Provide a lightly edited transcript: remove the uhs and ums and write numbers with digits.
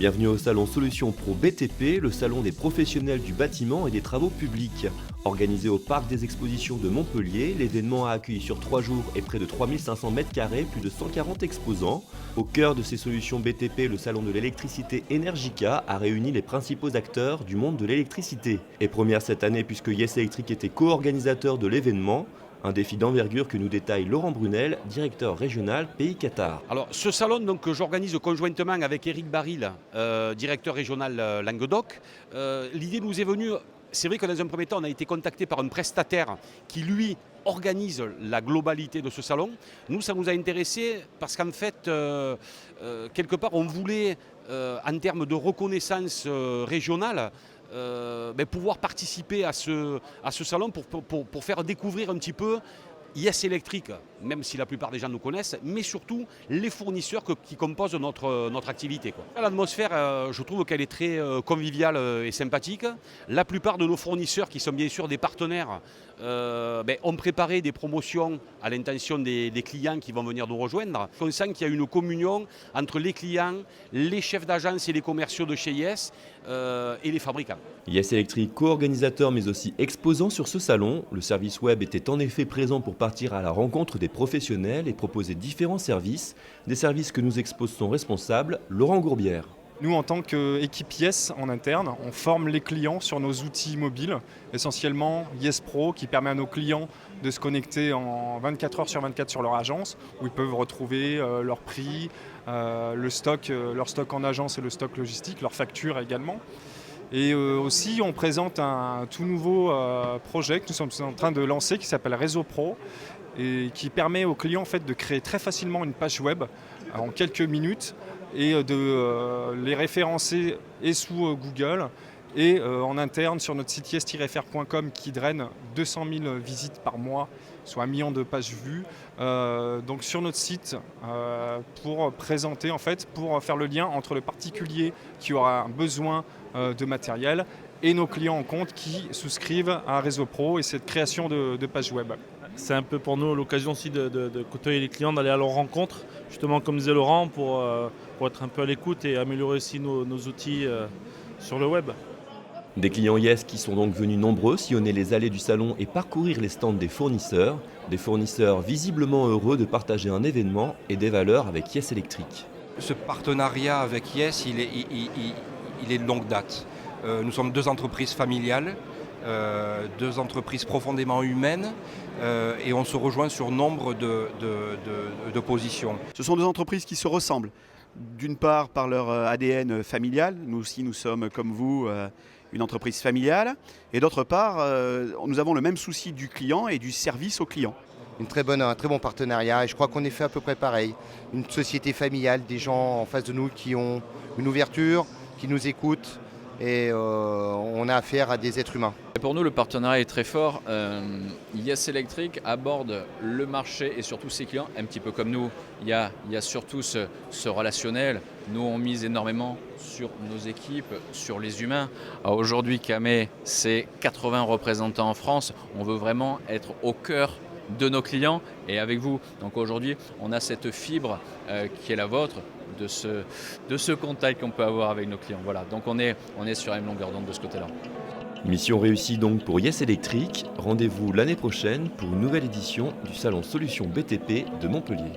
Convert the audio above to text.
Bienvenue au salon Solutions Pro BTP, le salon des professionnels du bâtiment et des travaux publics. Organisé au Parc des Expositions de Montpellier, l'événement a accueilli sur 3 jours et près de 3500 m², plus de 140 exposants. Au cœur de ces solutions BTP, le salon de l'électricité Energica a réuni les principaux acteurs du monde de l'électricité. Et première cette année puisque Yes Electric était co-organisateur de l'événement. Un défi d'envergure que nous détaille Laurent Brunel, directeur régional Pays Qatar. Alors ce salon que j'organise conjointement avec Éric Baril, directeur régional Languedoc, l'idée nous est venue, c'est vrai que dans un premier temps on a été contacté par un prestataire qui lui organise la globalité de ce salon. Nous ça nous a intéressé parce qu'en fait quelque part on voulait en termes de reconnaissance régionale pouvoir participer à ce salon pour faire découvrir un petit peu Yes Electric, même si la plupart des gens nous connaissent, mais surtout les fournisseurs qui composent notre activité. L'atmosphère, je trouve qu'elle est très conviviale et sympathique. La plupart de nos fournisseurs, qui sont bien sûr des partenaires, ont préparé des promotions à l'intention des clients qui vont venir nous rejoindre. On sent qu'il y a une communion entre les clients, les chefs d'agence et les commerciaux de chez Yes et les fabricants. Yes Electric, co-organisateur mais aussi exposant sur ce salon, le service web était en effet présent pour partir à la rencontre des professionnels et proposer différents services, des services que nous expose son responsable, Laurent Gourbière. Nous, en tant qu'équipe Yes en interne, on forme les clients sur nos outils mobiles, essentiellement Yes Pro, qui permet à nos clients de se connecter en 24 heures sur 24 sur leur agence, où ils peuvent retrouver leur prix, leur stock en agence et le stock logistique, leurs factures également. Et aussi, on présente un tout nouveau projet que nous sommes en train de lancer qui s'appelle Réseau Pro et qui permet aux clients en fait, de créer très facilement une page web en quelques minutes et de les référencer et sous Google et en interne sur notre site yes-fr.com qui draine 200 000 visites par mois, soit 1 million de pages vues. Donc sur notre site pour présenter, en fait, pour faire le lien entre le particulier qui aura un besoin de matériel et nos clients en compte qui souscrivent à un réseau pro et cette création de pages web. C'est un peu pour nous l'occasion aussi de côtoyer les clients, d'aller à leur rencontre, justement comme disait Laurent, pour être un peu à l'écoute et améliorer aussi nos outils sur le web. Des clients Yes qui sont donc venus nombreux sillonner les allées du salon et parcourir les stands des fournisseurs visiblement heureux de partager un événement et des valeurs avec Yes Electric. Ce partenariat avec Yes, il est de longue date. Nous sommes 2 entreprises familiales, 2 entreprises profondément humaines et on se rejoint sur nombre de positions. Ce sont 2 entreprises qui se ressemblent. D'une part par leur ADN familial, nous aussi nous sommes comme vous une entreprise familiale, et d'autre part nous avons le même souci du client et du service au client. Un très bon partenariat et je crois qu'on est fait à peu près pareil. Une société familiale, des gens en face de nous qui ont une ouverture, qui nous écoutent et on a affaire à des êtres humains. Pour nous, le partenariat est très fort. Yes Electric aborde le marché et surtout ses clients, un petit peu comme nous. Il y a surtout ce relationnel. Nous, on mise énormément sur nos équipes, sur les humains. Aujourd'hui, Camé, c'est 80 représentants en France. On veut vraiment être au cœur de nos clients et avec vous. Donc aujourd'hui, on a cette fibre qui est la vôtre, de ce contact qu'on peut avoir avec nos clients. Voilà, donc on est sur la même longueur d'onde de ce côté-là. Mission réussie donc pour Yes Electric. Rendez-vous l'année prochaine pour une nouvelle édition du salon Solutions BTP de Montpellier.